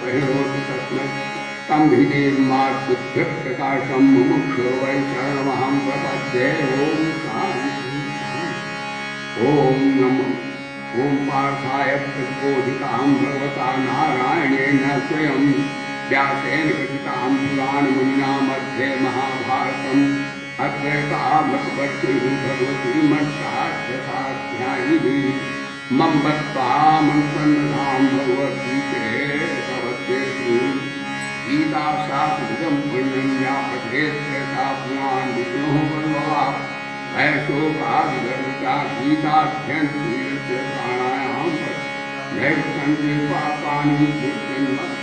परिणोति तस्मै तं भिदेमात्पुत्र प्रकाशं मुमुक्षो वै शरणमहं प्रपद्ये ॐ शान्ति ॐ नमो ॐ पार्थाय प्रतिबोधितां भगवता नारायणेन स्वयं व्यासेन कथितां पुराणमुनिना मध्ये महाभारतम् अद्वैतामृतवर्षिः भगवती मत्साध्यायिनी मम मत्पामन्त्रन्नतां भगवद्गीते भवत्येषु गीताशास्त्रं पुण्यं या पठेत्रेता पुराण विष्णुः बलवा वैशोकागर्विता गीताध्ययनशीलस्य प्राणायाम नैवसन्ति पापानि पुष्टिन्मत्तानि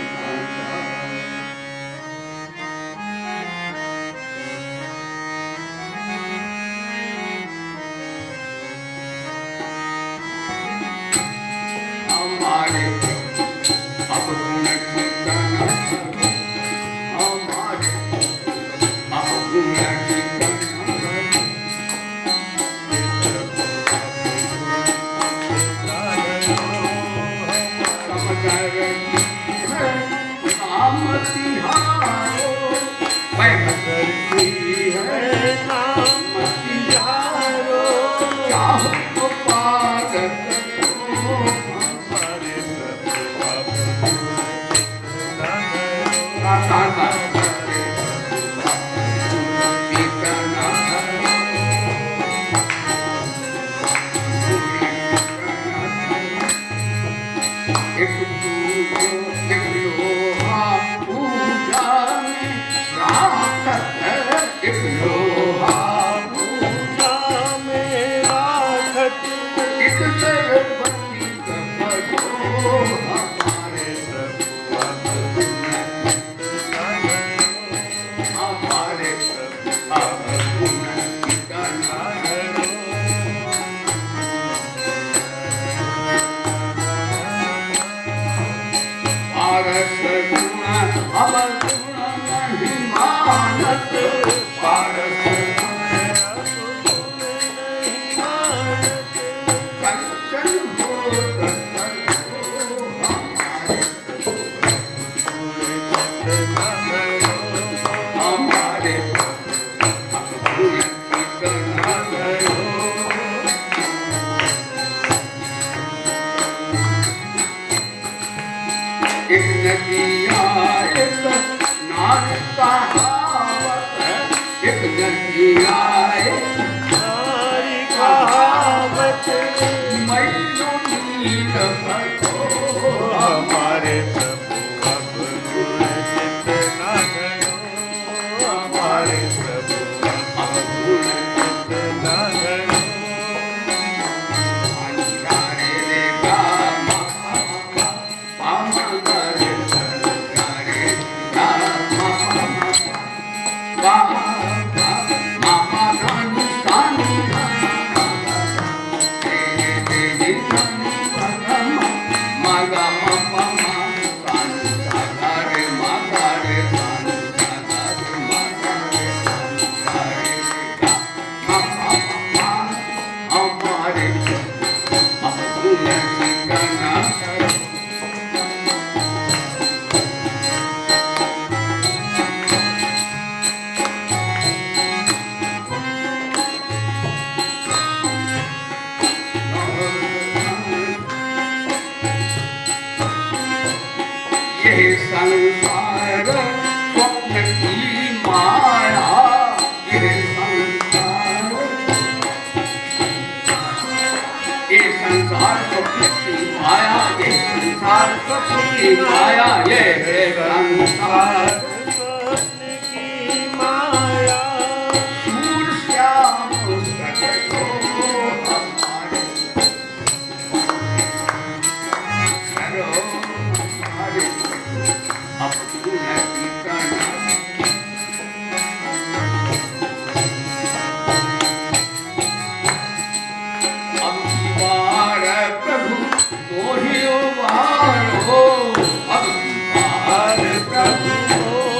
प्रभु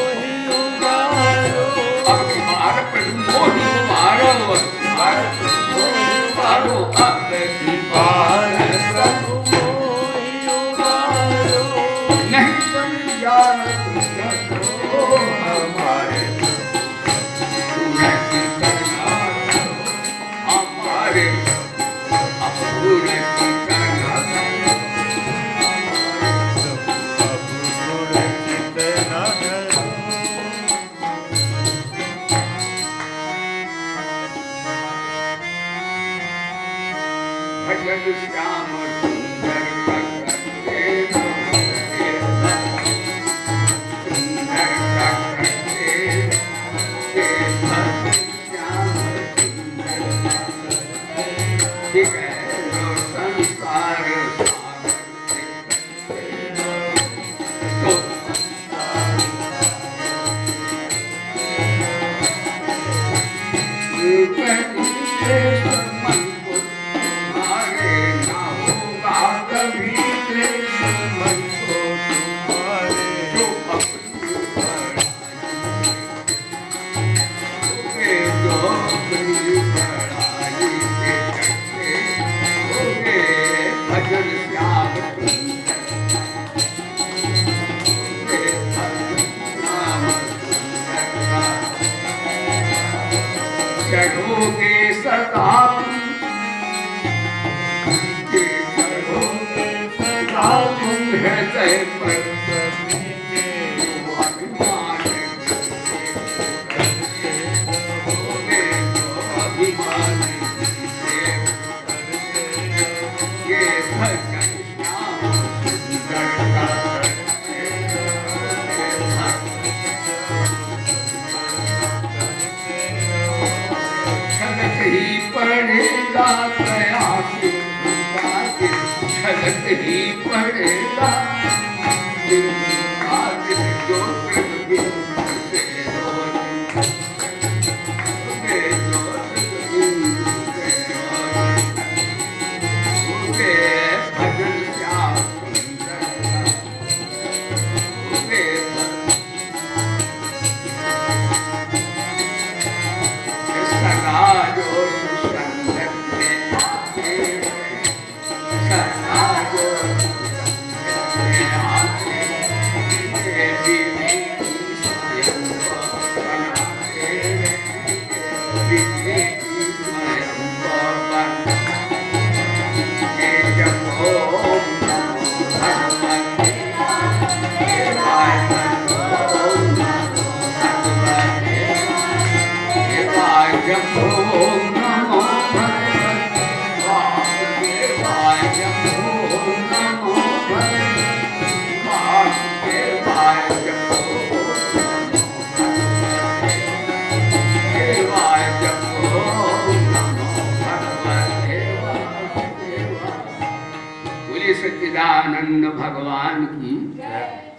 सच्चिदानंद भगवान की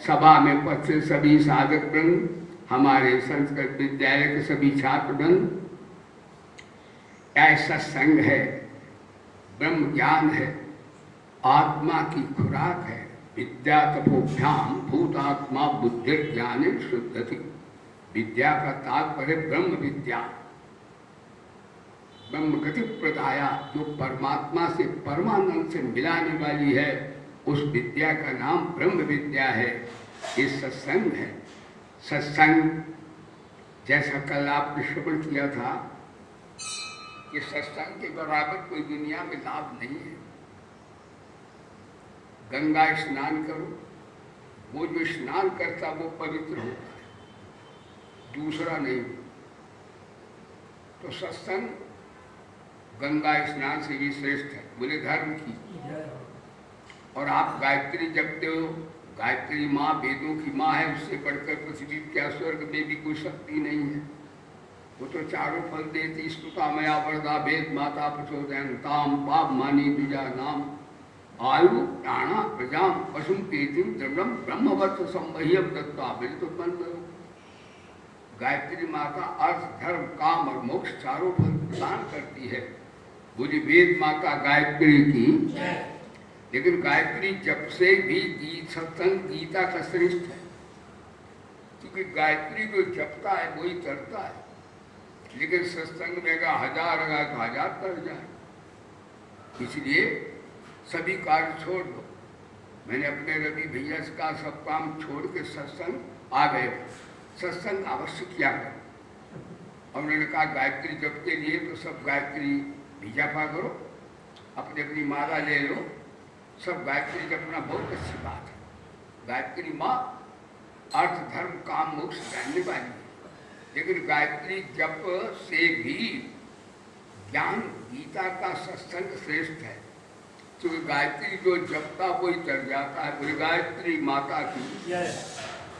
सभा में उपस्थित सभी साधक वृंद, हमारे संस्कृत विद्यालय के सभी छात्र वृंद, ऐसा संग है, ब्रह्म ज्ञान है, आत्मा की खुराक है। विद्या तपोभ्याम भूतात्मा बुद्धि ज्ञान शुद्धति। विद्या का तात्पर्य ब्रह्म विद्या, ब्रह्म गति प्रदाया, जो परमात्मा से परमानंद से मिलाने वाली है, उस विद्या का नाम ब्रह्म विद्या है। ये सत्संग है। सत्संग जैसा कल आपने श्रवण किया था कि सत्संग के बराबर कोई दुनिया में लाभ नहीं है। गंगा स्नान करो, वो जो स्नान करता वो पवित्र होता है, दूसरा नहीं। तो सत्संग गंगा स्नान से भी श्रेष्ठ है, बोले धर्म की। और आप गायत्री जपते हो, गायत्री माँ वेदों की माँ है, उससे बढ़कर पृथ्वी क्या स्वर्ग में भी कोई शक्ति नहीं है। वो तो चारों फल देती। स्तुता मया वरदा वेद माता प्रचोदयन ताम पाप मानी द्विजा नाम आयु प्राणा प्रजाम पशुम कीर्तिम द्रव्यम ब्रह्मवत् संवह्यम दत्ता। तो मन करो, गायत्री माता अर्थ धर्म काम और मोक्ष चारों फल प्रदान करती है। बोली वेद माता गायत्री की। लेकिन गायत्री जप से भी सत्संग गीता का श्रेष्ठ है, क्योंकि गायत्री को जपता है वही करता है। लेकिन सत्संग में अगर 1000 लगा तो 1000 कर जाए। इसलिए सभी कार्य छोड़ दो, मैंने अपने रवि भैया से कहा सब काम छोड़ के सत्संग आ गए, सत्संग अवश्य किया करो। और उन्होंने कहा गायत्री जप के लिए तो सब गायत्री भी जपा करो, अपनी अपनी माला ले लो, सब गायत्री जपना बहुत अच्छी बात है। गायत्री माँ अर्थ धर्म काम मोक्ष जानने वाली है, लेकिन गायत्री जप से भी ज्ञान गीता का सत्संग श्रेष्ठ है। क्योंकि गायत्री जो जपता वही तर जाता है। बोले गायत्री माता की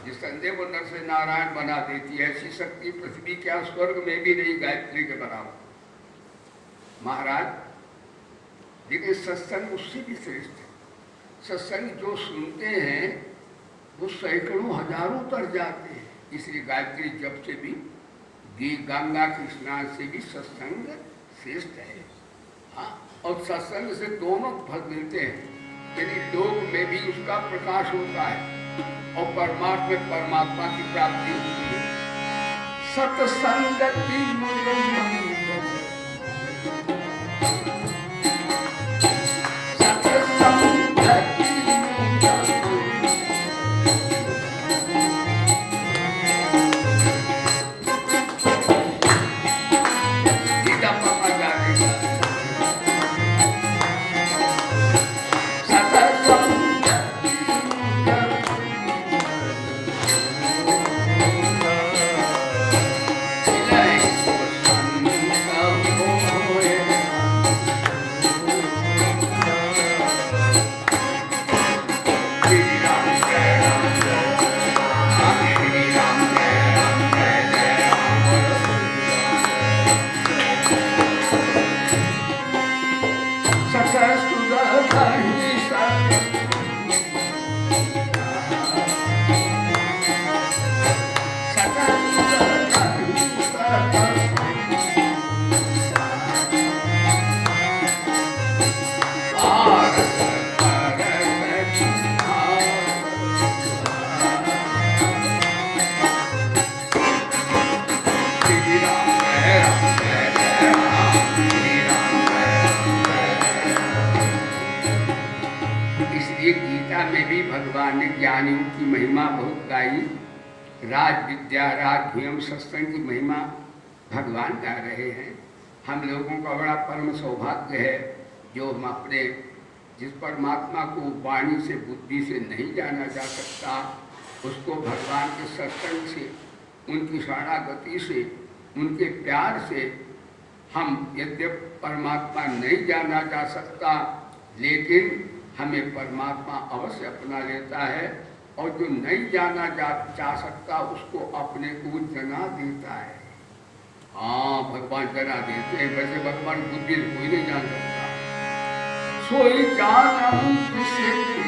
जिस संदेह को नर से नारायण बना देती है, ऐसी शक्ति पृथ्वी क्या स्वर्ग में भी नहीं गायत्री के बराबर महाराज। लेकिन सत्संग उससे भी श्रेष्ठ है। सत्संग जो सुनते हैं वो सैकड़ों हजारों तर जाते हैं। इसलिए गायत्री जप से भी गंगा के स्नान से भी सत्संग श्रेष्ठ है। हाँ, और सत्संग से दोनों फल मिलते हैं। यदि लोग में भी उसका प्रकाश होता है और परमात्मा में परमात्मा की प्राप्ति होती है। सत्संगति ज्ञानियों की महिमा बहुत गाई। राज विद्या राज भूयम सत्संग की महिमा भगवान गा रहे हैं। हम लोगों का बड़ा परम सौभाग्य है जो हम अपने जिस परमात्मा को वाणी से बुद्धि से नहीं जाना जा सकता, उसको भगवान के सत्संग से, उनकी शरणागति से, उनके प्यार से हम यद्यपि परमात्मा नहीं जाना जा सकता, लेकिन हमें परमात्मा अवश्य अपना लेता है। और जो नहीं जाना जा सकता उसको अपने को जना देता है। हाँ, भगवान जना देते हैं। वैसे भगवान बुद्धि से कोई नहीं जान सकता। सोई जानम जिसे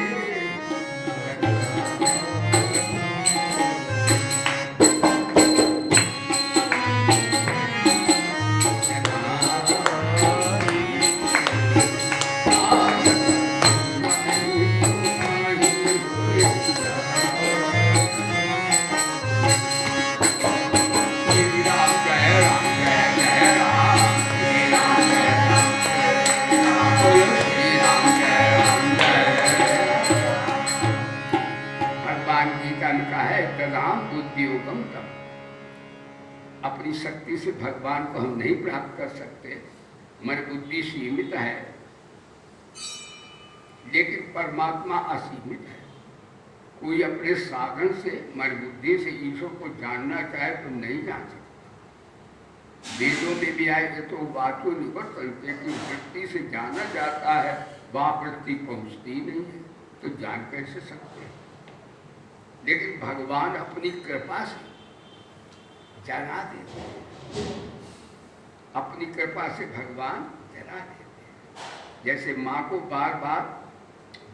अपनी शक्ति से भगवान को हम नहीं प्राप्त कर सकते। हमारी बुद्धि सीमित है, लेकिन परमात्मा असीमित है। कोई अपने साधन से, हमारी बुद्धि से ईश्वर को जानना चाहे तो नहीं जान सकता। वेदों में भी आए तो वाचो निवर्तन की वृत्ति से जाना जाता है, वहाँ वृत्ति पहुँचती नहीं है, तो जान कैसे सकते हैं। लेकिन भगवान अपनी कृपा से जना देते हैं। अपनी कृपा से भगवान जना देते हैं। जैसे माँ को बार बार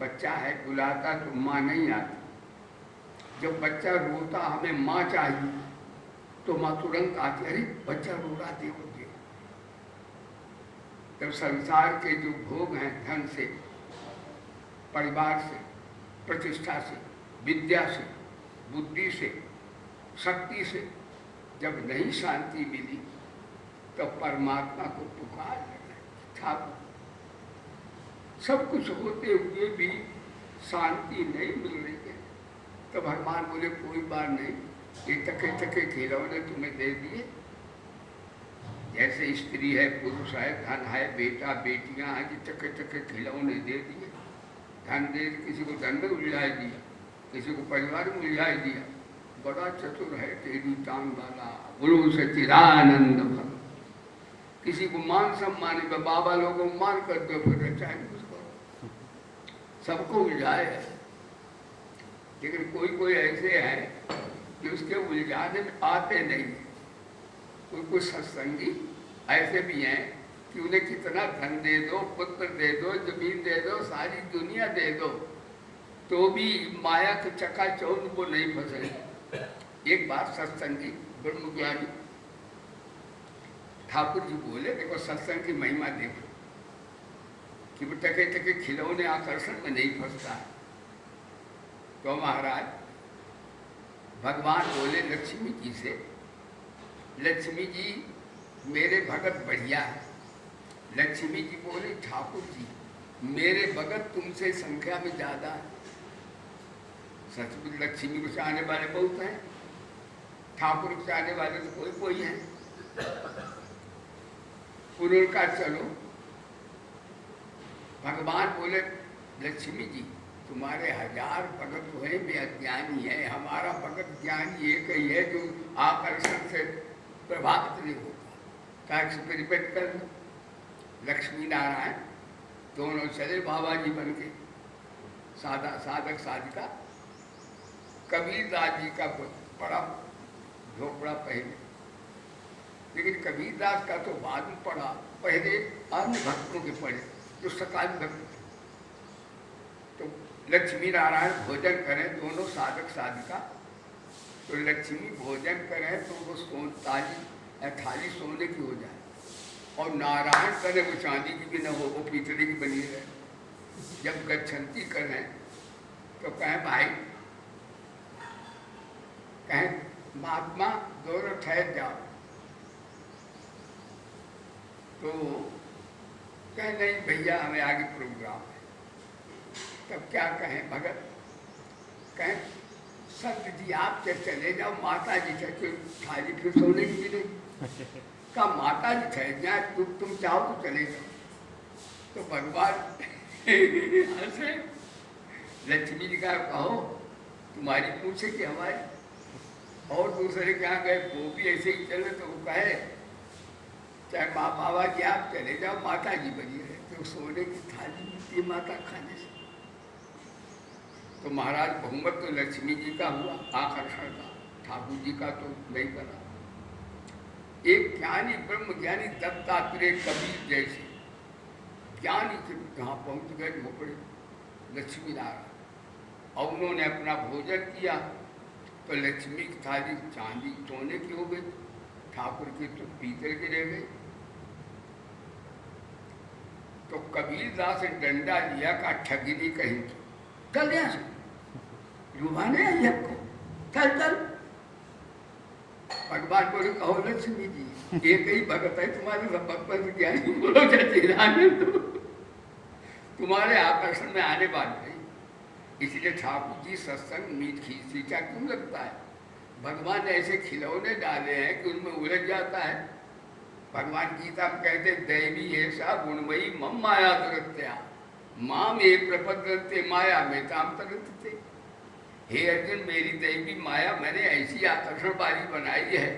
बच्चा है बुलाता तो माँ नहीं आती। जब बच्चा रोता हमें माँ चाहिए तो माँ तुरंत आती, अरे बच्चा रो रहा देखो देखो। जब संसार के जो भोग हैं, धन से, परिवार से, प्रतिष्ठा से, विद्या से, बुद्धि से, शक्ति से जब नहीं शांति मिली तो परमात्मा को पुकार लगा। सब कुछ होते हुए भी शांति नहीं मिल रही है। तो भगवान बोले कोई बात नहीं, ये टके टके खिलौने तुम्हें दे दिए, जैसे स्त्री है, पुरुष है, धन है, बेटा बेटियां हैं, कि टके टके खिलौने दे दिए। धन दे, किसी को धन में उलझाई दिया, किसी को परिवार में उलझाई दिया। बड़ा चतुर है तेरी टांग वाला, गुरु सच्चिदानंद भगवान। किसी को मान सम्मान में बाबा लोगों को मान कर दो, फिर चाहे उसको सबको उलझाए। लेकिन कोई कोई ऐसे हैं कि उसके उलझाने में आते नहीं। कोई कोई सत्संगी ऐसे भी हैं कि उन्हें कितना धन दे दो, पुत्र दे दो, जमीन दे दो, सारी दुनिया दे दो, तो भी माया के चकाचौंध वो नहीं फंसे। एक बार सत्संगी ब्रह्मज्ञानी ठाकुर जी बोले, देखो सत्संग की महिमा देखो कि वो टके टके खिलौने आकर्षण में नहीं फंसता है। तो महाराज भगवान बोले लक्ष्मी जी से, लक्ष्मी जी मेरे भगत बढ़िया है। लक्ष्मी जी बोली ठाकुर जी मेरे भगत तुमसे संख्या में ज्यादा है। सचमुच लक्ष्मी को चाहने वाले बहुत हैं, ठाकुर को चाहने वाले तो कोई कोई हैं। उनका चलो, भगवान बोले लक्ष्मी जी तुम्हारे 1000 भगत तो है, वे अज्ञानी है, हमारा भगत ज्ञानी एक ही है जो आकर्षण से प्रभावित नहीं होता। क्या रिपीट कर लो। लक्ष्मी नारायण दोनों चले बाबा जी बन के, साधक साधिका। कबीरदास जी का बड़ा झोपड़ा पहले, लेकिन कबीरदास का तो बाद में पढ़ा, पहले अन्य भक्तों के पढ़े जो सकाल भक्त। तो लक्ष्मी नारायण भोजन करें दोनों साधक साधिका, तो लक्ष्मी भोजन करें तो वो थाली सोने की हो जाए, और नारायण करें वो चांदी की भी न हो, वो पीतले की बनी रहे। जब गच्छन्ती करें तो कहें भाई, कहें महात्मा दोनों ठहर जाओ, तो कहें नहीं भैया हमें आगे प्रोग्राम है। तब क्या कहें भगत, कहें संत जी आप चले जाओ, माता जी चले, थाली फिर सोने की भी नहीं। का माता जी ठहर जाए, तुम चाहो तो चले जाओ। तो भगवान हंसे। लक्ष्मी जी का कहो तुम्हारी पूछे कि हमारी, और दूसरे क्या गए वो भी ऐसे ही चले, तो वो कहे चाहे माँ बाबा जी आप चले जाओ, माता जी बनी रहे, तो सोने की थाली मिलती माता खाने से। तो महाराज बहुमत तो लक्ष्मी जी का हुआ आकर्षण का, ठाकुर जी का तो नहीं बना। एक ज्ञानी ब्रह्म ज्ञानी दत्तात्रेय कबीर जैसे ज्ञानी जहाँ पहुँच गए झोपड़े लक्ष्मी नारायण, और उन्होंने अपना भोजन किया तो लक्ष्मी की थाली चांदी सोने की हो गई, ठाकुर की तो पीतल की रह गई। तो कबीरदास ने डंडा लिया का ठगिनी कहीं की, चल यहाँ से रुबाने आई आपको, चल चल। भगवान बोले कहो लक्ष्मी जी एक ही भगत है तुम्हारे सब भगवत ज्ञानी, बोलो सच्चिदानंद तुम्हारे आकर्षण में आने वाले नहीं। इसलिए ठाकुर जी सत्संग मीठ खींचा क्यों लगता है? भगवान ने ऐसे खिलौने डाले हैं कि उनमें उलझ जाता है। भगवान गीता में कहते दैवी ऐसा गुणमयी मम माया दुरत्या माम ये प्रपद्यन्ते माया में ताम तरते। हे अर्जुन मेरी दैवी माया मैंने ऐसी आकर्षण वाली बनाई है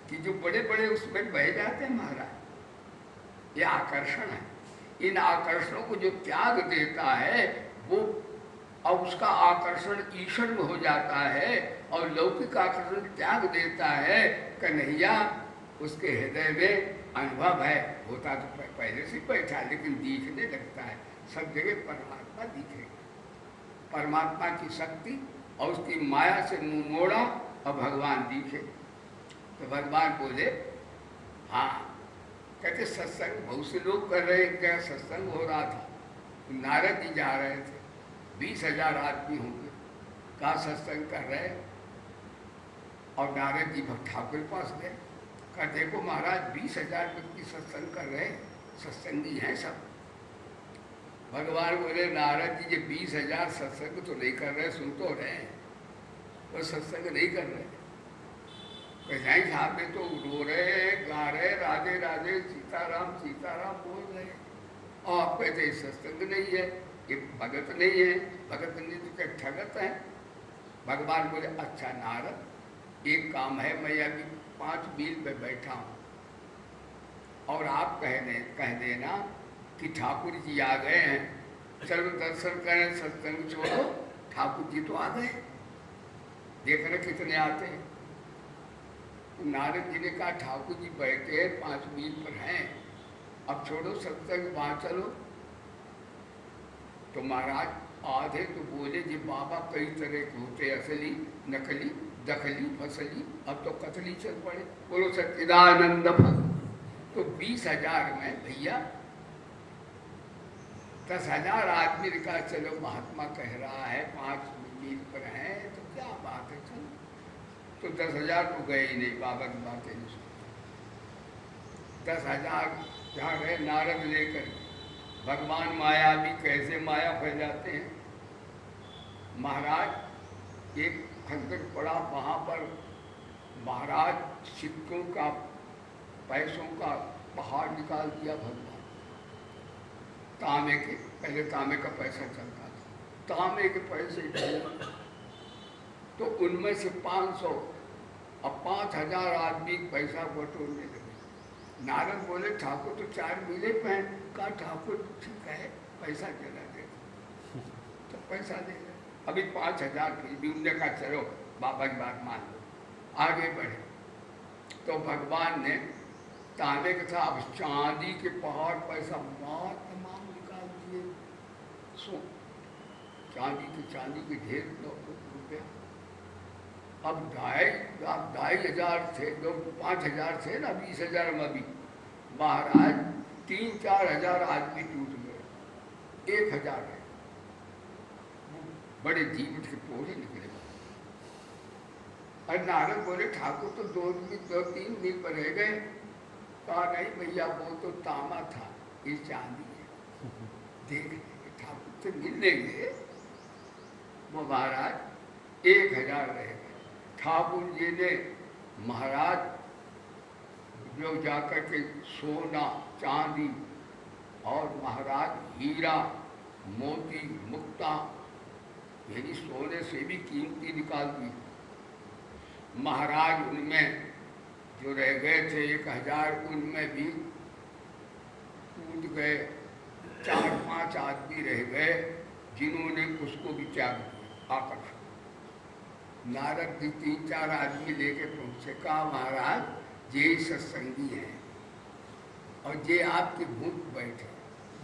कि जो बड़े बड़े उसमें बह जाते हैं महाराज। ये आकर्षण है, इन आकर्षणों को जो त्याग देता है वो, और उसका आकर्षण ईश्वर में हो जाता है, और लौकिक आकर्षण त्याग देता है कन्हैया, उसके हृदय में अनुभव है। होता तो पहले से बैठा, लेकिन दिखने लगता है, सब जगह परमात्मा दिखेगा। परमात्मा की शक्ति और उसकी माया से मुंह मोड़ा और भगवान दिखे। तो भगवान बोले हाँ, कहते सत्संग बहुत से लोग कर रहे हैं, क्या सत्संग हो रहा था, नारद जी जा रहे थे, 20,000 आदमी होंगे, कहा सत्संग कर रहे हैं। और नारद जी ठाकुर पास गए, कहा देखो महाराज 20,000 व्यक्ति सत्संग कर रहे हैं, सत्संगी हैं सब। भगवान बोले नारद जी, ये 20,000 सत्संग तो नहीं कर रहे, सुन तो रहे हैं, वो सत्संग नहीं कर रहे। कहीं साहब में तो रो रहे, गा रहे, राधे राधे सीताराम सीताराम बोल रहे, और आप कहते सत्संग नहीं है, ये भगत नहीं है, भगत नहीं तो क्या ठगत है। भगवान बोले अच्छा नारद, एक काम है, मैं अभी 5 मील पे बैठा हूँ और आप कह देना कि ठाकुर जी आ गए हैं, चलो दर्शन करें, सत्संग छोड़ो, ठाकुर जी तो आ गए, देखना कितने आते हैं। नारद जी ने कहा ठाकुर जी बैठे 5 मील पर हैं, अब छोड़ो सत्संग, वहां चलो। तो महाराज आधे तो बोले जी बाबा कई तरह के होते, असली नकली दखली फसली, अब तो कतली चल पड़े, बोलो सच्चिदानंद भक्त। तो 20,000 में भैया 10,000 आदमी ने कहा चलो महात्मा कह रहा है 5 मील पर है तो क्या बात है, चलो। तो 10,000 तो गए ही नहीं, बाबा की बातें नहीं सुनी। 10,000 जहाँ गए नारद लेकर, भगवान माया भी कैसे माया फैलाते हैं। महाराज एक खंडर पड़ा, वहाँ पर महाराज सिक्कों का पैसों का पहाड़ निकाल दिया भगवान, तांबे के, पहले तांबे का पैसा चलता था, तांबे के पैसे तो उनमें से 500, अब 5,000 आदमी पैसा बटोरने लगे। नारद बोले ठाकुर तो 4 मीले पे हैं, कहा ठाकुर ठीक है पैसा चला दे, तो पैसा दे दे। अभी 5,000 फिर भी उनने कहा चलो बाबा की बात मान लो, आगे बढ़े। तो भगवान ने तांबे के था, अब चांदी के पहाड़ पैसा तमाम निकाल दिए, सो चांदी के ढेर रुपया। अब 2,500 थे, 5,000 थे ना, 20,000 में भी महाराज 3-4 हजार आदमी टूट गए, 1,000 है, बड़े जीवित के पोरे निकले। और नारद बोले ठाकुर तो 2-3 मील पर रह गए। कहा नहीं भैया वो तो तांबा था, ये चांदी है, देख ठाकुर से मिल लेंगे। वो महाराज 1,000 रह गए। ठाकुर जी ने महाराज जो जाकर के सोना चांदी और महाराज हीरा मोती मुक्ता, यानी सोने से भी कीमती निकाल दी। महाराज उनमें जो रह गए थे 1,000, उनमें भी कूद गए। 4-5 आदमी रह गए जिन्होंने उसको भी त्याग दिया आकर्षण। नारद जी 3-4 आदमी लेके पहुंचे, कहा महाराज ये सत्संगी हैं और ये आपके भूत बैठे,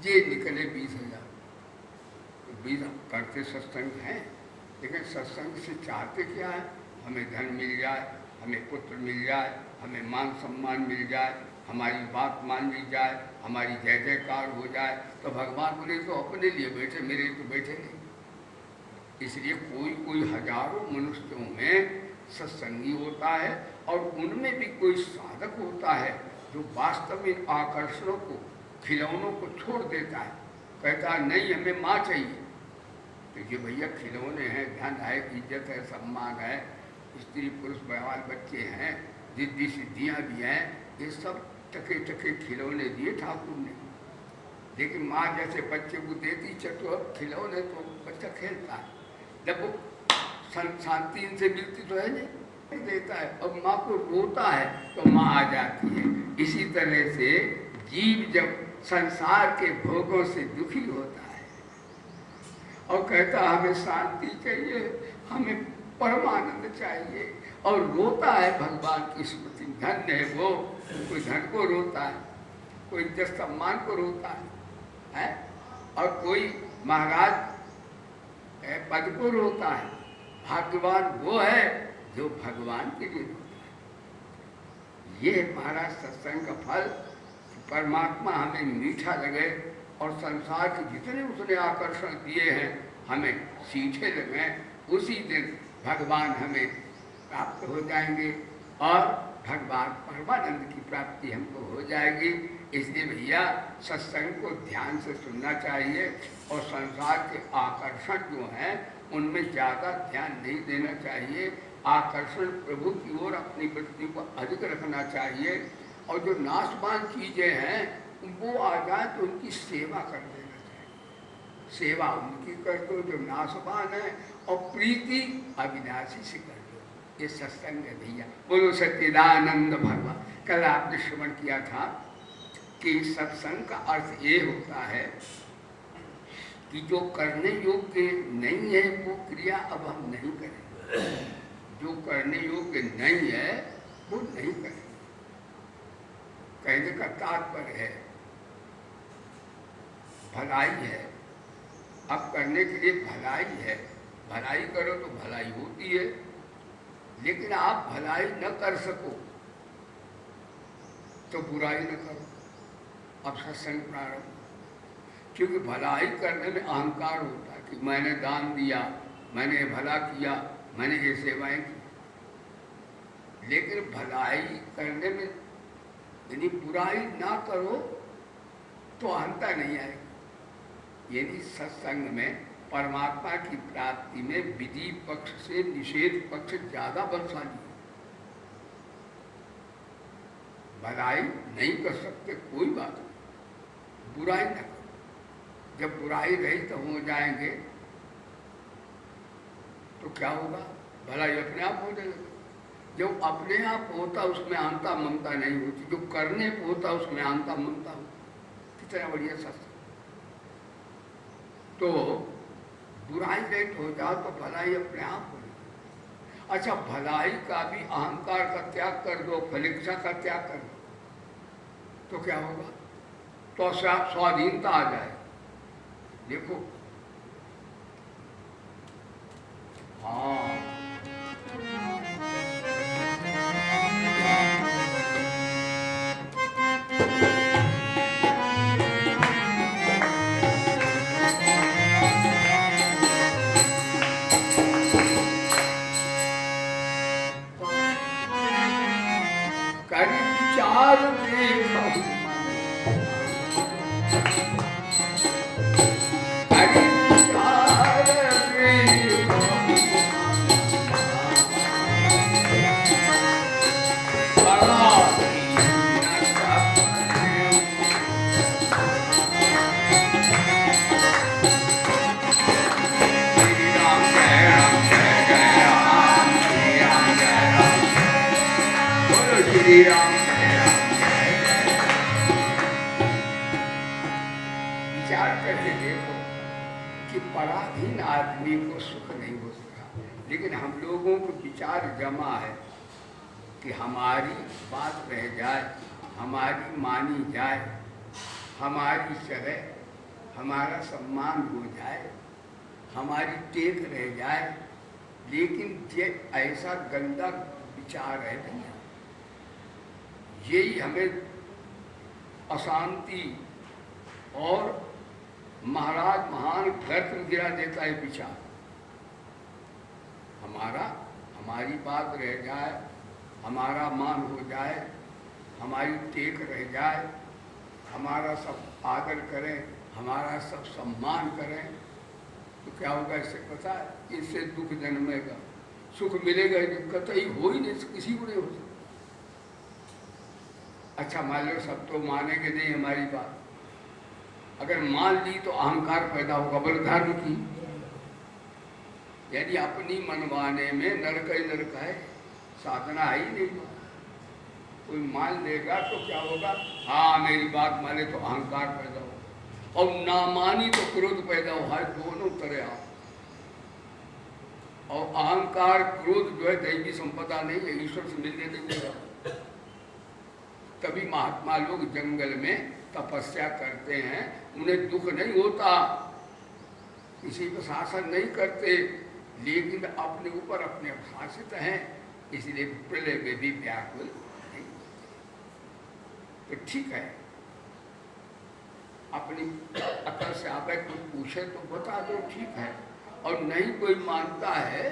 ये निकले 20,000। 20 करते सत्संग हैं, लेकिन सत्संग से चाहते क्या है, हमें धन मिल जाए, हमें पुत्र मिल जाए, हमें मान सम्मान मिल जाए, हमारी बात मान ली जाए, हमारी जय जयकार हो जाए। तो भगवान बोले तो अपने लिए बैठे, मेरे लिए तो बैठे नहीं। इसलिए कोई हजारों मनुष्यों में सत्संगी होता है और उनमें भी कोई साधक होता है जो वास्तव में आकर्षणों को, खिलौनों को छोड़ देता है, कहता है नहीं हमें माँ चाहिए। तो ये भैया खिलौने हैं, धन है, इज्जत है, सम्मान है, स्त्री पुरुष बाल बच्चे हैं, रिद्धि सिद्धियाँ भी हैं, ये सब टके टके खिलौने दिए ठाकुर ने। लेकिन माँ जैसे बच्चे को देती चतुर खिलौने तो बच्चा खेलता है, जब वो शांति इनसे मिलती तो है नहीं देता है, और माँ को रोता है तो माँ आ जाती है। इसी तरह से जीव जब संसार के भोगों से दुखी होता है और कहता हमें शांति चाहिए, हमें परमानंद चाहिए, और रोता है भगवान की स्मृति, धन्य है वो, कोई धन को रोता है, कोई इज्जत सम्मान को रोता है, और कोई महाराज पद को रोता है। भाग्यवान वो है जो भगवान के लिए रोता है। ये महाराज सत्संग का फल, परमात्मा हमें मीठा लगे और संसार के जितने उसने आकर्षण दिए हैं हमें सीधे लगे, उसी दिन भगवान हमें प्राप्त हो जाएंगे और भगवान परमानंद की प्राप्ति हमको हो जाएगी। इसलिए भैया सत्संग को ध्यान से सुनना चाहिए और संसार के आकर्षण जो हैं उनमें ज़्यादा ध्यान नहीं देना चाहिए। आकर्षण प्रभु की ओर अपनी वृत्ति को अधिक रखना चाहिए और जो नाशवान चीज़ें हैं वो आ जाए तो उनकी सेवा कर देना चाहिए। सेवा उनकी कर दो जो नाशवान है और प्रीति अविनाशी से कर दो। ये सत्संग है भैया। बोलो सच्चिदानंद भगवान। कल आपने श्रवण किया था कि सत्संग का अर्थ ये होता है कि जो करने योग्य नहीं है वो क्रिया अब हम नहीं करेंगे। जो करने योग्य नहीं है वो नहीं करेंगे। कहने का तात्पर्य है भलाई है, अब करने के लिए भलाई है, भलाई करो तो भलाई होती है। लेकिन आप भलाई न कर सको तो बुराई न करो। अब सत्संग प्रारंभ, क्योंकि भलाई करने में अहंकार होता है कि मैंने दान दिया, मैंने भला किया, मैंने ये सेवाएं की। लेकिन भलाई करने में यदि बुराई ना करो तो अहंता नहीं आएगी। यदि सत्संग में परमात्मा की प्राप्ति में विधि पक्ष से निषेध पक्ष ज्यादा बलशाली है। भलाई नहीं कर सकते कोई बात नहीं, बुराई न करो। जब बुराई रहित हो जाएंगे तो क्या होगा? भलाई अपने आप हो जाएगा। जो अपने आप होता उसमें अहंता ममता नहीं होती, जो करने को होता उसमें अहंता ममता होती। कितना बढ़िया सत्संग। तो बुराई रहित हो जाओ तो भलाई अपने आप हो जाए। अच्छा, भलाई का भी अहंकार का त्याग कर दो, फलिक्षा का त्याग कर दो तो क्या होगा? तो स्वाधीनता आ जाए। देखो, हाँ, कर विचार विचार करके देखो कि पराधीन आदमी को सुख नहीं हो सकता। लेकिन हम लोगों को विचार जमा है कि हमारी बात रह जाए, हमारी मानी जाए, हमारी चले, हमारा सम्मान हो जाए, हमारी टेक रह जाए। लेकिन ये ऐसा गंदा विचार है भैया, यही हमें अशांति और महाराज महान गर्त में गिरा देता है विचार। हमारी बात रह जाए, हमारा मान हो जाए, हमारी टेक रह जाए, हमारा सब आदर करें, हमारा सब सम्मान करें, तो क्या होगा? इससे पता है, इससे दुख जन्मेगा, सुख मिलेगा ही नहीं, कतई हो ही नहीं, किसी को नहीं हो सकता। अच्छा, मान लो सब तो मानेंगे नहीं हमारी बात, अगर मान ली तो अहंकार पैदा होगा बल धर्म की। यदि अपनी मनवाने में नरक ही नरक है, साधना है ही नहीं। कोई मान लेगा तो क्या होगा? हाँ, मेरी बात माने तो अहंकार पैदा होगा, और ना मानी तो क्रोध पैदा हो। दोनों तरह आप, और अहंकार क्रोध जो है दैवी संपदा नहीं है, ईश्वर से मिलने नहीं देगा। कभी महात्मा लोग जंगल में तपस्या करते हैं, उन्हें दुख नहीं होता, किसी को शासन नहीं करते, लेकिन अपने ऊपर अपने शासित हैं, इसलिए प्रलय में भी व्याकुल नहीं। तो ठीक है, अपनी अकल से आप कुछ पूछे तो बता दो, ठीक है। और नहीं कोई मानता है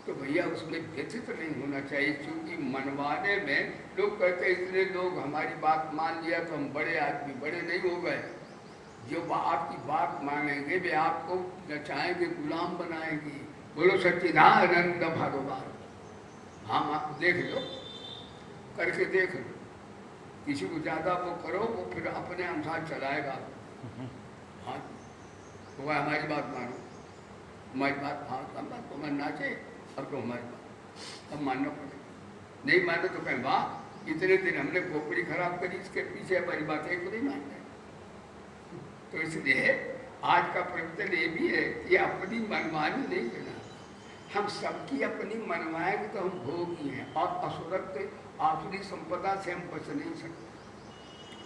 तो भैया उसमें व्यथित नहीं होना चाहिए, क्योंकि मनवाने में लोग कहते हैं इतने लोग हमारी बात मान लिया तो हम बड़े आदमी, बड़े नहीं हो गए। जो आपकी बात मानेंगे वे आपको नचाएंगे, गुलाम बनाएंगे। बोलो सच्चिदानंद भगवान। हम आप देख लो, करके देख लो, किसी को ज़्यादा वो करो वो फिर अपने अनुसार चलाएगा। हाँ वो हमारी बात मानो, हमारी बात हाँ तो मैं नाचे और तो हमारी बात अब मानना पड़ेगा। नहीं मानो तो कहें वाह इतने दिन हमने खोपड़ी खराब करी, इसके पीछे हमारी बात एक नहीं मान रहे। तो इसलिए आज का प्रवचन ये भी है कि अपनी मनमानी नहीं करना। हम सबकी अपनी मनवाएंगे तो हम भोगी हैं, और असुरत आसुरी संपदा से हम बच नहीं सकते,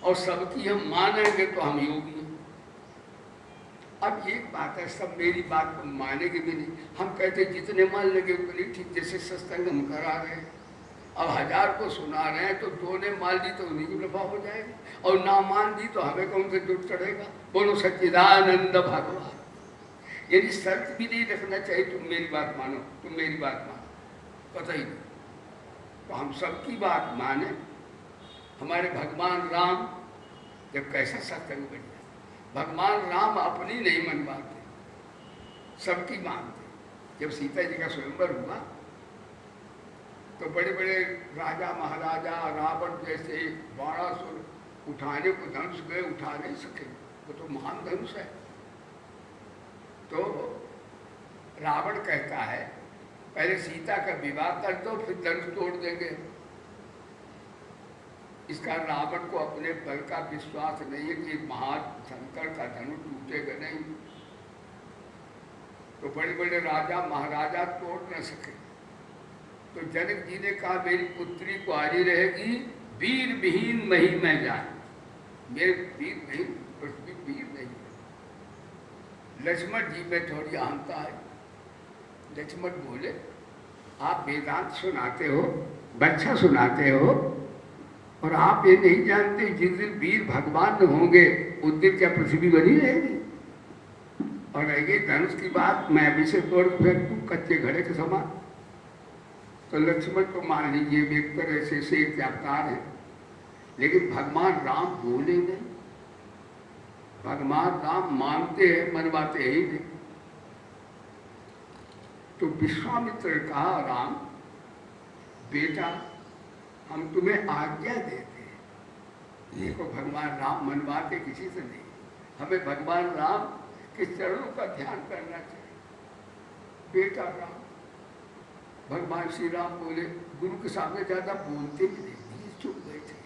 और सबकी हम मानेंगे तो हम योगी हैं। अब एक बात है, सब मेरी बात को मानेंगे भी नहीं। हम कहते जितने मान लगे उतनी ठीक, जैसे सत्संग हम करा रहे हैं, अब 1000 को सुना रहे हैं तो 2 ने मान ली तो उन्हीं को नफा हो जाएगा, और ना मान ली तो हमें कौन से दुख चढ़ेगा। बोलो सच्चिदानंद भगवान। यानी शर्त भी नहीं रखना चाहिए तुम मेरी बात मानो, तुम मेरी बात मानो, पता ही नहीं। तो हम सबकी बात माने। हमारे भगवान राम जब कैसा सत्संग बढ़िया, भगवान राम अपनी नहीं मनवाते, सबकी मानते। जब सीता जी का स्वयंवर हुआ तो बड़े बड़े राजा महाराजा रावण जैसे बाणासुर उठाने को धनुष गए, उठा नहीं सके, वो तो महान धनुष है। तो रावण कहता है पहले सीता का विवाह कर दो फिर धनुष तोड़ देंगे। इसका रावण को अपने बल का विश्वास नहीं है कि महाशंकर का धनुष टूटेगा नहीं। तो बड़े बड़े राजा महाराजा तोड़ न सके, तो जनक जी ने कहा मेरी पुत्री कुआरी रहेगी, वीर विहीन मही में जाए। मेरे वीर नहीं, पृथ्वी वीर नहीं है। लक्ष्मण जी में थोड़ी अहंता है। लक्ष्मण बोले आप वेदांत सुनाते हो, बच्चा सुनाते हो, और आप ये नहीं जानते जिस दिन वीर भगवान होंगे उस दिन क्या पृथ्वी बनी रहेगी। और रहेगी धनुष की बात, मैं अभी से तोड़ फेंक दूं कच्चे घड़े के समान। तो लक्ष्मण को मान लीजिए वे एक तरह से शेर के अवतार है, लेकिन भगवान राम बोले नहीं। भगवान राम मानते हैं, मनवाते ही नहीं। तो विश्वामित्र ने कहा राम बेटा हम तुम्हें आज्ञा देते हैं। देखो भगवान राम मनवाते किसी से नहीं, हमें भगवान राम के चरणों का ध्यान करना चाहिए। बेटा राम, भगवान श्री राम बोले, गुरु के सामने ज्यादा बोलते भी नहीं, चुप गए थे।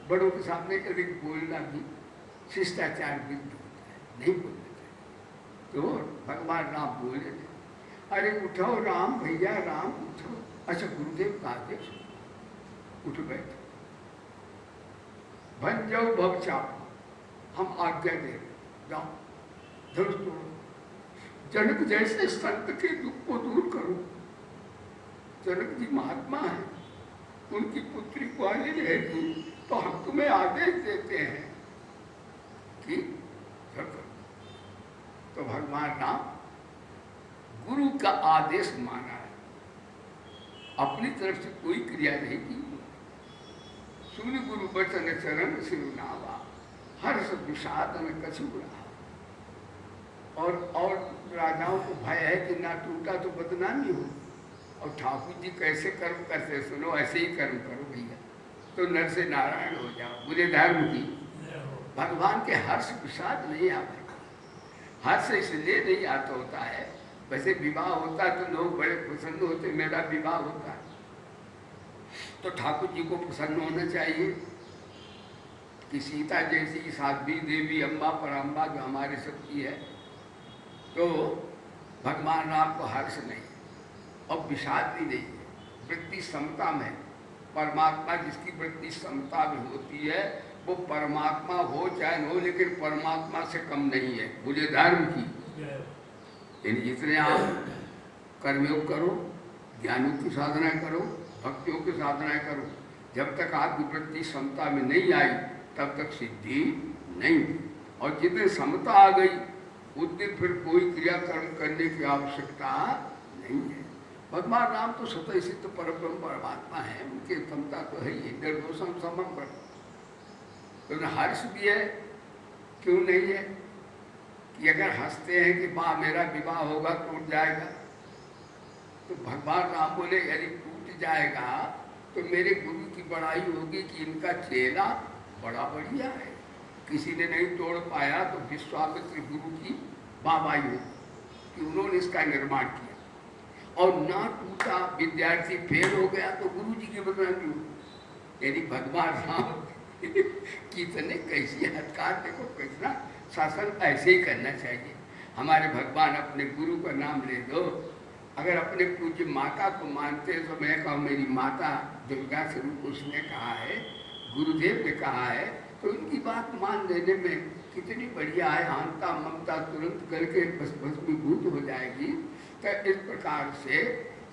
बड़ों के सामने कभी बोलना भी शिष्टाचार भी नहीं बोलना चाहिए। तो भगवान राम बोले अरे उठो राम, भैया राम उठो। अच्छा गुरुदेव कहा उठ बैठो, बन जाओ भव चाप, हम आज्ञा दे जाओ धनुष तोड़ो। जनक जैसे संत के दुख को दूर करो। जनक जी महात्मा है, उनकी पुत्री कुआरी रहेगी, तो हम तुम्हें आदेश देते हैं कि करो। तो भगवान राम गुरु का आदेश माना है, अपनी तरफ से कोई क्रिया नहीं की। सुन गुरु बचन चरण सिरुनावा, हर्ष विषाद में कछु रहा। और राजाओं को भय है कि ना टूटा तो बदनामी हो। और ठाकुर जी कैसे कर्म करते सुनो, ऐसे ही कर्म करो भैया, तो नर से नारायण हो जाओ। बुरे धर्म की भगवान के हर्ष विषाद नहीं आते। हर्ष इसलिए नहीं आता होता है, वैसे विवाह होता है तो लोग बड़े प्रसन्न होते, मेरा विवाह होता है तो ठाकुर जी को प्रसन्न होना चाहिए कि सीता जैसी साध्वी देवी अम्बा परम्बा जो हमारे सबकी है। तो भगवान राम को हर्ष नहीं और विषाद भी नहीं है, वृत्ति समता में। परमात्मा जिसकी वृत्ति समता में होती है वो परमात्मा हो चाहे न हो, लेकिन परमात्मा से कम नहीं है। बुरे धर्म की यानी जितने आप कर्मयोग करो, ज्ञानों की साधना करो, भक्तियों की साधनाएं करो, जब तक आपकी वृत्ति समता में नहीं आई तब तक सिद्धि नहीं। और जितने समता आ गई उस दिन फिर कोई क्रियाकर्म करने की आवश्यकता नहीं है। भगवान राम तो स्वतः सिद्ध परब्रह्म परमात्मा है, उनकी क्षमता तो है ही, निर्दोषम समम पर। तो हर्ष भी है, क्यों नहीं है कि अगर हंसते हैं कि बा मेरा विवाह होगा टूट जाएगा, तो भगवान राम बोले यदि टूट जाएगा तो मेरे गुरु की बड़ाई होगी कि इनका चेला बड़ा बढ़िया है, किसी ने नहीं तोड़ पाया, तो विश्वामित्र गुरु की वाहवाही होगी कि उन्होंने इसका निर्माण किया। और ना टूटा, विद्यार्थी फेल हो गया तो गुरु जी की बदनामी होगी। यदि भगवान राम कितने कैसी हत्कार, देखो कैसा शासन, ऐसे ही करना चाहिए। हमारे भगवान अपने गुरु का नाम ले दो, अगर अपने पूज्य माता को मानते तो मैं कहूँ मेरी माता दुर्गा स्वरूप उसने कहा है, गुरुदेव ने कहा है, तो उनकी बात मान लेने में कितनी बढ़िया है। अहंता ममता तुरंत करके भस्मीभूत हो जाएगी। तो इस प्रकार से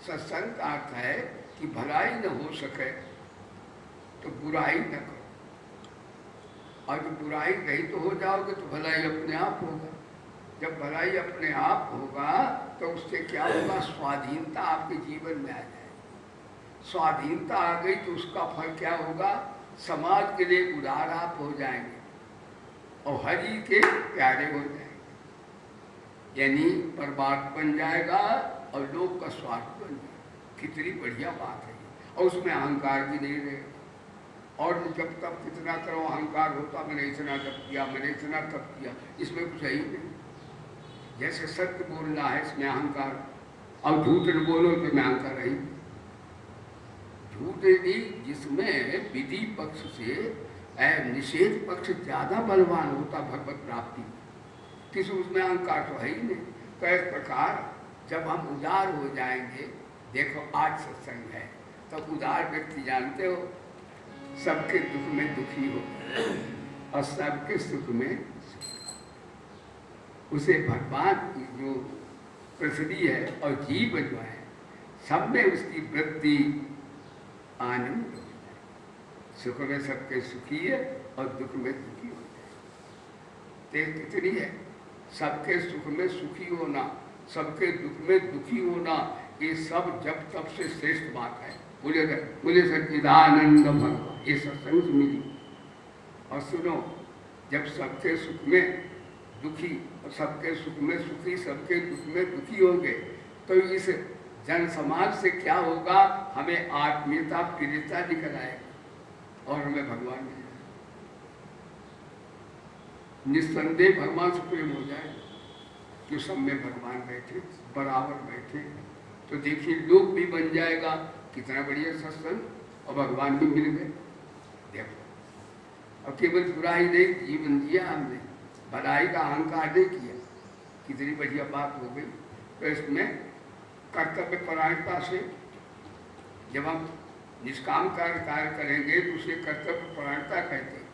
सत्संग का अर्थ है कि भलाई न हो सके तो बुराई न करो, और जब बुराई रहित तो हो जाओगे तो भलाई अपने आप होगा। जब भलाई अपने आप होगा तो उससे क्या होगा, स्वाधीनता आपके जीवन में आ जाएगी। स्वाधीनता आ गई तो उसका फल क्या होगा, समाज के लिए उदार आप हो जाएंगे और हरि के प्यारे हो जाएंगे, यानी परमार्थ बन जाएगा और लोग का स्वार्थ बन जाएगा। कितनी बढ़िया बात है। और उसमें अहंकार भी नहीं रहेगा। और जब तब कितना करो अहंकार होता, मैंने इतना तब किया, मैंने इतना तब किया, इसमें कुछ है ही नहीं। जैसे सत्य बोलना है इसमें अहंकार, और झूठ न बोलो तो में अहंकार है। झूठ भी जिसमें विधि पक्ष से निषेध पक्ष ज्यादा बलवान होता भगवत प्राप्ति, किसी उसमें अहंकार तो है ही नहीं। तो इस प्रकार जब हम उदार हो जाएंगे, देखो आज सत्संग है, तब उदार व्यक्ति जानते हो सबके दुख में दुखी हो और सबके सुख में उसे भगवान की जो प्रसिद्धि है और जीव जो है सब में उसकी वृत्ति आनंद हो जाए। सुख में सबके सुखी है और दुख में दुखी हो जाए। कितनी है, सबके सुख में सुखी होना, सबके दुख में दुखी होना, ये सब जब तब से श्रेष्ठ बात है। बोले सच्चिदानंद भगवान, ये सत्संग मिली। और सुनो, जब सबके सुख में दुखी और सबके सुख में सुखी, सबके दुख में दुखी होंगे, तो इस जन समाज से क्या होगा, हमें आत्मीयता प्रियता निकल आएगी और हमें भगवान मिल जाए। निस्संदेह भगवान से प्रेम हो जाए कि सब में भगवान बैठे, बराबर बैठे, तो देखिए लोक भी बन जाएगा। कितना बढ़िया सत्संग, और भगवान भी मिल गए। देखो, और केवल बुराई नहीं, जीवन दिया हमने, भलाई का अहंकार नहीं किया, कितनी बढ़िया बात हो गई। तो इसमें कर्तव्य परायणता से जब हम निष्काम कार्य करेंगे तो उसे कर्तव्य परायणता कहते हैं।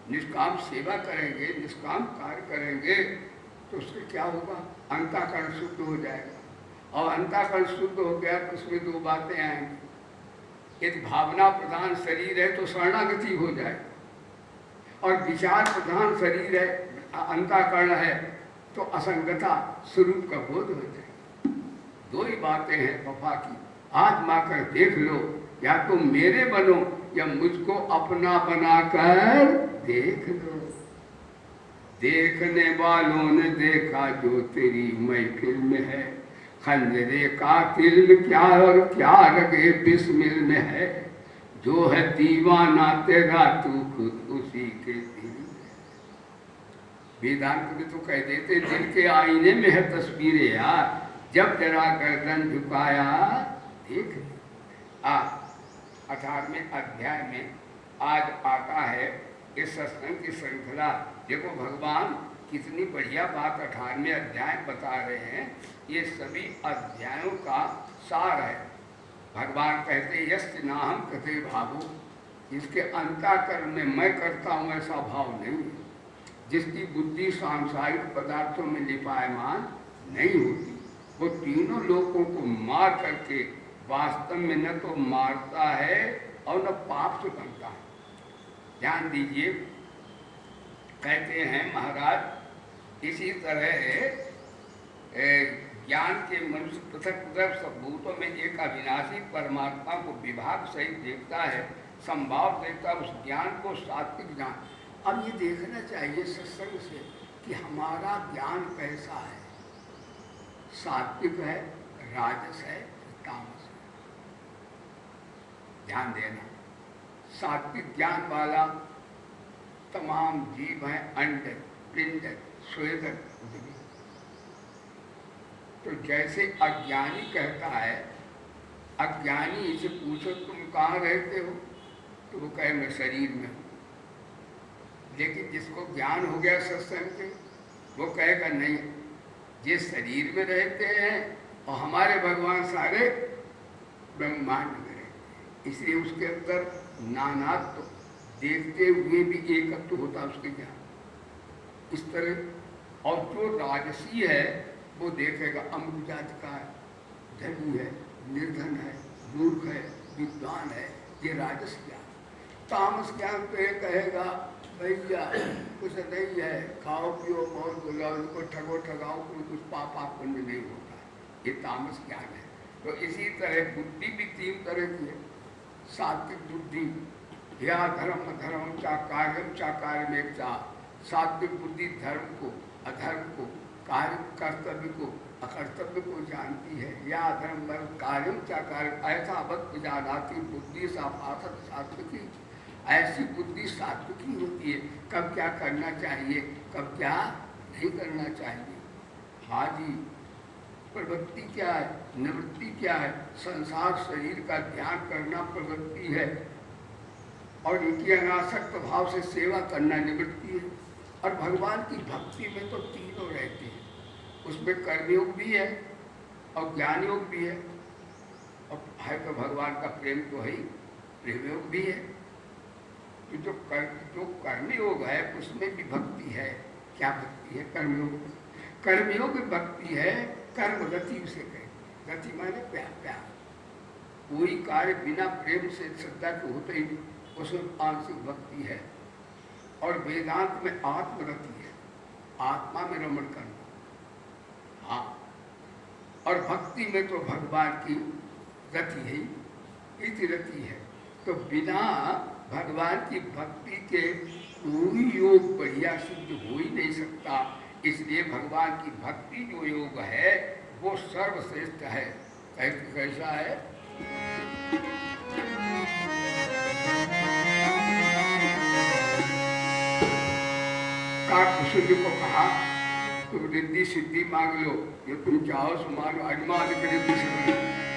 निष्काम सेवा करेंगे, निष्काम कार्य करेंगे तो उससे क्या होगा, अंतःकरण शुद्ध हो जाएगा। और अंतःकरण शुद्ध हो गया तो उसमें दो बातें आएंगी। यदि भावना प्रधान शरीर है तो शरणागति हो जाए, और विचार प्रधान शरीर है, अंतःकरण है, तो असंगता स्वरूप का बोध हो जाए। दो ही बातें हैं वफा की, आत्मा कर देख लो, या तो मेरे बनो या मुझको अपना बनाकर देख लो। देखने वालों ने देखा जो तेरी महफिल में है, खंजरे का तिल क्या और क्या रगे बिस्मिल में है, जो है दीवाना तेरा तू खुद उसी के दिल में। वेदांत में तो कह देते दिल के आईने में है तस्वीरें यार, जब जरा गर्दन झुकाया देख। 18वें अध्याय में आज आता है इस सत्संग की श्रृंखला। देखो भगवान कितनी बढ़िया बात 18वें अध्याय बता रहे हैं। ये सभी अध्यायों का सार है। भगवान कहते यस्य नाहम कथे भावो, इसके अंतःकरण में मैं करता हूँ ऐसा भाव नहीं है। जिसकी बुद्धि सांसारिक पदार्थों में लिपायमान नहीं होती, वो तीनों लोगों को मार करके वास्तव में न तो मारता है और न पाप से बनता है। ध्यान दीजिए, कहते हैं महाराज इसी तरह ज्ञान के मनुष्य पृथक पृथक सब भूतों में एक अविनाशी परमात्मा को विभाग सहित देखता है, संभाव देखता है, उस ज्ञान को सात्विक ज्ञान। अब ये देखना चाहिए सत्संग से कि हमारा ज्ञान कैसा है, सात्विक है, राजस है, तामस है। ध्यान देना, सात्विक ज्ञान वाला तमाम जीव है अंड, पिंड, स्वेदक, तो जैसे अज्ञानी कहता है, अज्ञानी से पूछो तुम कहाँ रहते हो, तो वो कहे मैं शरीर में हूँ। लेकिन जिसको ज्ञान हो गया सत्संग के, वो कहेगा नहीं, ये शरीर में रहते हैं और हमारे भगवान सारे ब्रह्मांड में रहते हैं, इसलिए उसके अंदर नानात्व तो देखते हुए भी एकत्व होता है उसके ज्ञान। इस तरह और जो राजसी है वो देखेगा अमृत जाति का है, धनी है, निर्धन है, मूर्ख है, विद्वान है, ये राजस ज्ञान। तामस ज्ञान तो ये कहेगा भैया कुछ नहीं है, खाओ पियो मौज बुलाओ, उनको ठगो ठगाओ, कोई कुछ पाप पुण्य नहीं होता, ये तामस ज्ञान है। तो इसी तरह बुद्धि भी तीन तरह की है, सात्विक बुद्धि, या धर्म अधर्म चा कार्यम चा कार्यमेव चा। सात्विक बुद्धि धर्म को, अधर्म को, कार्य कर्तव्य को, अकर्तव्य को जानती है। या धर्म कार्यम चा कार्य ऐसा अवध जानाती बुद्धि सापासत सात्विकी, ऐसी बुद्धि सात्विकी होती है। कब क्या करना चाहिए, कब क्या नहीं करना चाहिए। हाँ जी, प्रवृत्ति क्या है, निवृत्ति क्या है। संसार शरीर का ध्यान करना प्रवृत्ति है और इनकी अनासक्त भाव से सेवा करना निवृत्ति है। और भगवान की भक्ति में तो तीनों रहते हैं, उसमें कर्मयोग भी है और ज्ञान योग भी है, और है तो भगवान का प्रेम तो है ही, प्रेम योग भी है। तो जो कर्मयोग है उसमें भी भक्ति है। क्या भक्ति है? कर्मयोग। कर्मयोग भक्ति है, कर्म गति उसे कहते हैं। गति माने प्यार, प्यार। कोई कार्य बिना प्रेम से श्रद्धा के होते ही नहीं, उसमें आंशिक भक्ति है। और वेदांत में आत्मगति है, आत्मा में रमण करना। हाँ, और भक्ति में तो भगवान की गति है, इति रति है। तो बिना भगवान की भक्ति के कोई योग बढ़िया सिद्ध हो ही नहीं सकता। इसलिए भगवान की भक्ति जो योग है वो सर्वश्रेष्ठ है। कैसा है? काकभूषण जी को कहा तुम रिद्धि सिद्धि मांग लो, जो तुम चाहो सो मांगो, अजमान के रिद्धि सिद्धि।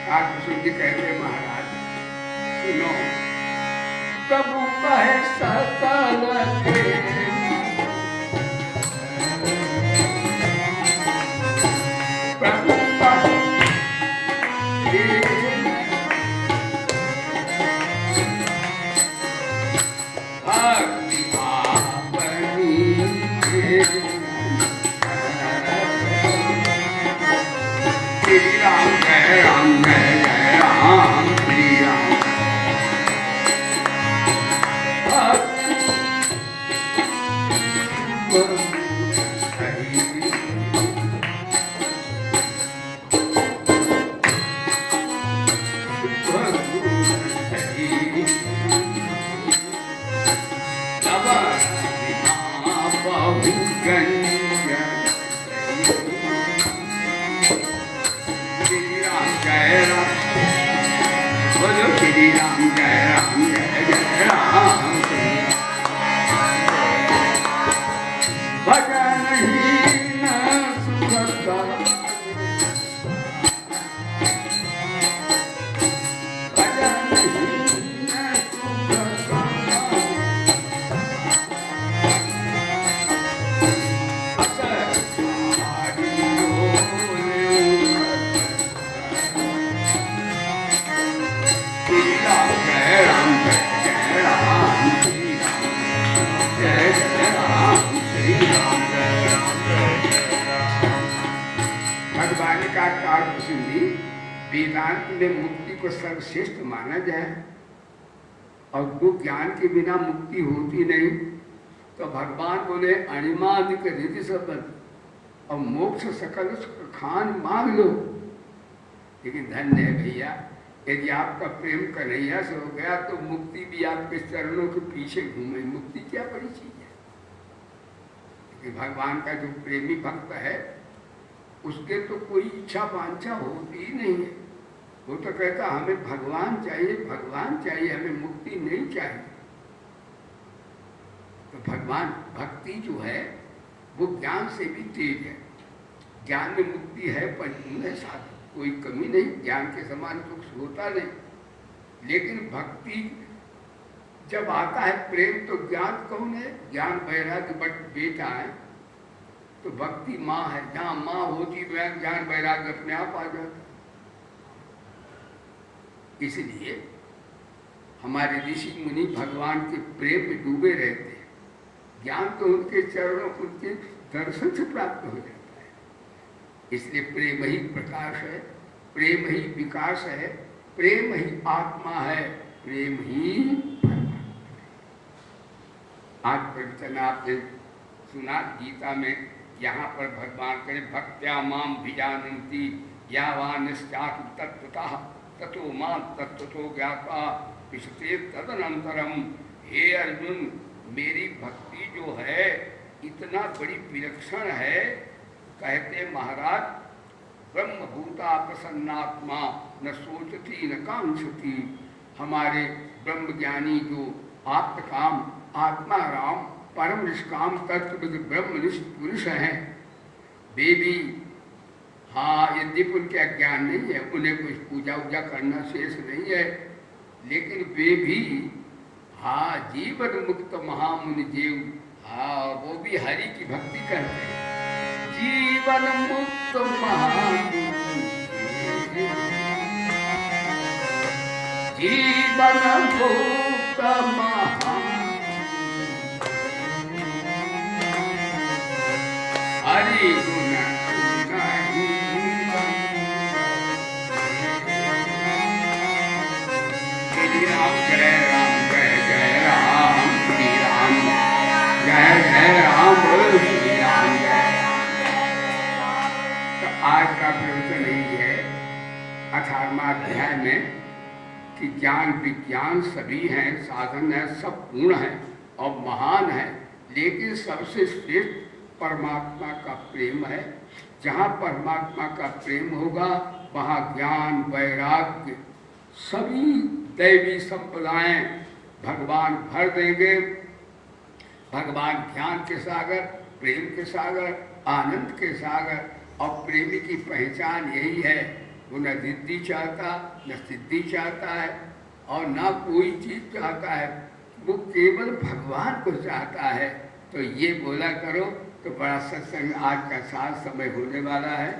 काकभूषण जी कहते महाराज सुनो, प्रभु कहे सकल प्रभु श्री राम जय राम जय जय राम श्री राम। श्री राम जय राम जय जय राम भजन ही न सुखता भजन ही न सुखता वेदांत में मुक्ति को सर्वश्रेष्ठ माना जाए और जो ज्ञान के बिना मुक्ति होती नहीं, तो भगवान बोले अणिमादिक रिधि संबंध और मोक्ष सकल सुख खान मांग लो। लेकिन धन्य है भैया, यदि आपका प्रेम कन्हैया से हो गया तो मुक्ति भी आपके चरणों के पीछे घूमे। मुक्ति क्या बड़ी चीज है। लेकिन भगवान का जो प्रेमी भक्त है उसके तो कोई इच्छा वांछा होती ही नहीं है। वो तो कहता हमें भगवान चाहिए, भगवान चाहिए, हमें मुक्ति नहीं चाहिए। तो भगवान भक्ति जो है वो ज्ञान से भी तेज है। ज्ञान में मुक्ति है, परिपूर्ण है, साधन कोई कमी नहीं, ज्ञान के समान सुख होता नहीं। लेकिन भक्ति जब आता है प्रेम, तो ज्ञान कौन है? ज्ञान वैराग्य बट बेटा है, तो भक्ति माँ है। जहाँ माँ होती ज्ञान वैराग्य अपने आप आ जाता। इसलिए हमारे ऋषि मुनि भगवान के प्रेम में डूबे रहते हैं। ज्ञान तो उनके चरणों, उनके दर्शन से प्राप्त हो जाता है। इसलिए प्रेम ही प्रकाश है, प्रेम ही विकास है, प्रेम ही आत्मा है, प्रेम ही परमात्मा है। आज प्रवचन आपने सुना गीता में, यहाँ पर भगवान करे भक्त्या माम भिजानन्ति यावानश्चात् तत्त्वतः ततो मां तत्त्वतो ज्ञात्वा विशते तदनंतरम। हे अर्जुन, मेरी भक्ति जो है इतना बड़ी विलक्षण है, कहते महाराज ब्रह्मभूता प्रसन्नात्मा न सोचती न कांक्षती। हमारे ब्रह्मज्ञानी जो आत्मकाम आत्मा राम परम निष्काम तत्व ब्रह्मनिष्ठ पुरुष हैं, वे भी हाँ यद्यपि उनके अज्ञान नहीं है, उन्हें कुछ पूजा उजा करना शेष नहीं है, लेकिन वे भी हाँ जीवन मुक्त महामुनि जीव, हाँ वो भी हरि की भक्ति करते हैं। जीवन मुक्त महामुनि, जीवन मुक्त महामुनि, हरि गुण राम जय राम जय जय राम श्री राम जय जय राम बोलो श्री राम जय राम। तो आज का प्रवचन यही है 18वां अध्याय में कि ज्ञान विज्ञान सभी हैं, साधन है, सब पूर्ण है और महान है, लेकिन सबसे श्रेष्ठ परमात्मा का प्रेम है। जहाँ परमात्मा का प्रेम होगा वहाँ ज्ञान वैराग्य सभी दैवी संपदाएं भगवान भर देंगे। भगवान ज्ञान के सागर, प्रेम के सागर, आनंद के सागर, और प्रेमी की पहचान यही है, वो न रिद्धि चाहता न सिद्धि चाहता है और न कोई चीज चाहता है, वो केवल भगवान को चाहता है। तो ये बोला करो तो बड़ा सत्संग आज का साथ समय होने वाला है।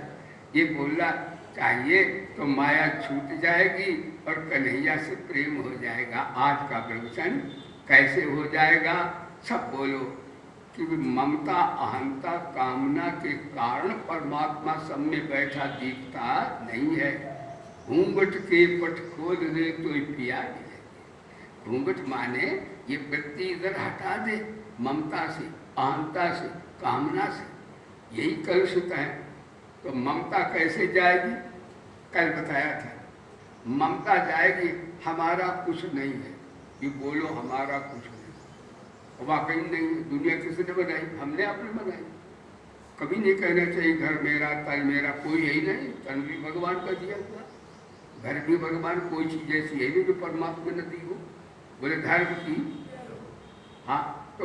ये बोलना चाहिए तो माया छूट जाएगी और कन्हैया से प्रेम हो जाएगा। आज का प्रवचन कैसे हो जाएगा? सब बोलो कि ममता अहंता कामना के कारण परमात्मा सब में बैठा दिखता नहीं है। घूंघट के पट खोल दे तो पिया मिलेगी। घूंघट माने ये वृत्ति इधर हटा दे, ममता से, अहंता से, कामना से, यही कलुषित है। तो ममता कैसे जाएगी? कल बताया था, ममता जाएगी हमारा कुछ नहीं है, ये बोलो हमारा कुछ नहीं, वाकई नहीं है। दुनिया किसने बनाई? हमने आपने बनाई। कभी नहीं कहना चाहिए घर मेरा तन मेरा, कोई यही नहीं। तन भी भगवान का दिया हुआ, घर भी भगवान, कोई चीज ऐसी है नहीं जो परमात्मा ने दी हो। बोले धर्म की, हाँ तो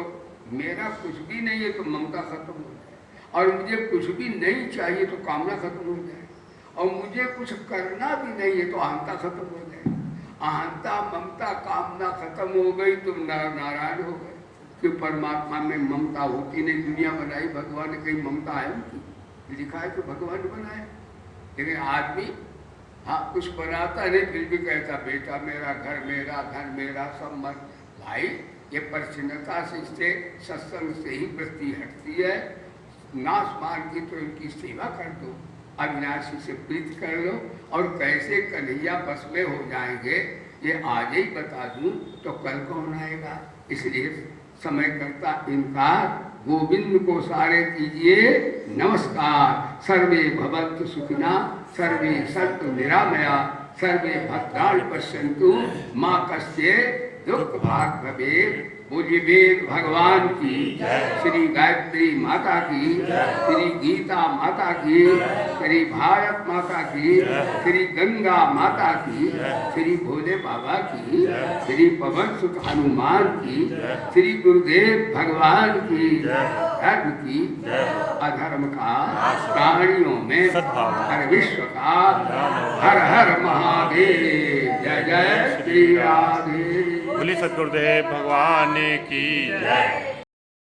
मेरा कुछ भी नहीं है तो ममता खत्म हो जाए, और मुझे कुछ भी नहीं चाहिए तो कामना खत्म हो जाए, और मुझे कुछ करना भी नहीं है तो अहंता खत्म हो जाए। अहंता ममता कामना खत्म हो गई तो नारायण हो गए कि परमात्मा में ममता होती नहीं। दुनिया बनाई भगवान ने, कहीं ममता है उनकी? लिखा है कि भगवान बनाए। लेकिन आदमी हाँ कुछ बनाता नहीं, फिर भी कहता बेटा मेरा, घर मेरा, धन मेरा, सब मत। भाई ये प्रसन्नता से, इससे सत्संग से ही वृत्ति हटती है। नाश मान की तो इनकी सेवा कर दो, अविनाशी से प्रीत कर लो, और कैसे कन्हैया बस में हो जाएंगे ये आज ही बता दूं तो कल कौन आएगा। इसलिए समय करता इनकार गोविंद को सारे कीजिए नमस्कार। सर्वे भवन्तु सुखिना, सर्वे सन्तु निरामया, सर्वे भद्राणि पश्यन्तु मां कश्चित् दुख भाग भवेत्। बोलिए वेद भगवान की, श्री गायत्री माता की, श्री गीता माता की, श्री भारत माता की, श्री गंगा माता की, श्री भोले बाबा की, श्री पवन सुत हनुमान की, श्री गुरुदेव भगवान की, धर्म की, अधर्म का, प्राणियों में, हर विश्व का, हर हर महादेव। जय जय श्री राधे। बोलिए सद्गुरुदेव भगवान की जय।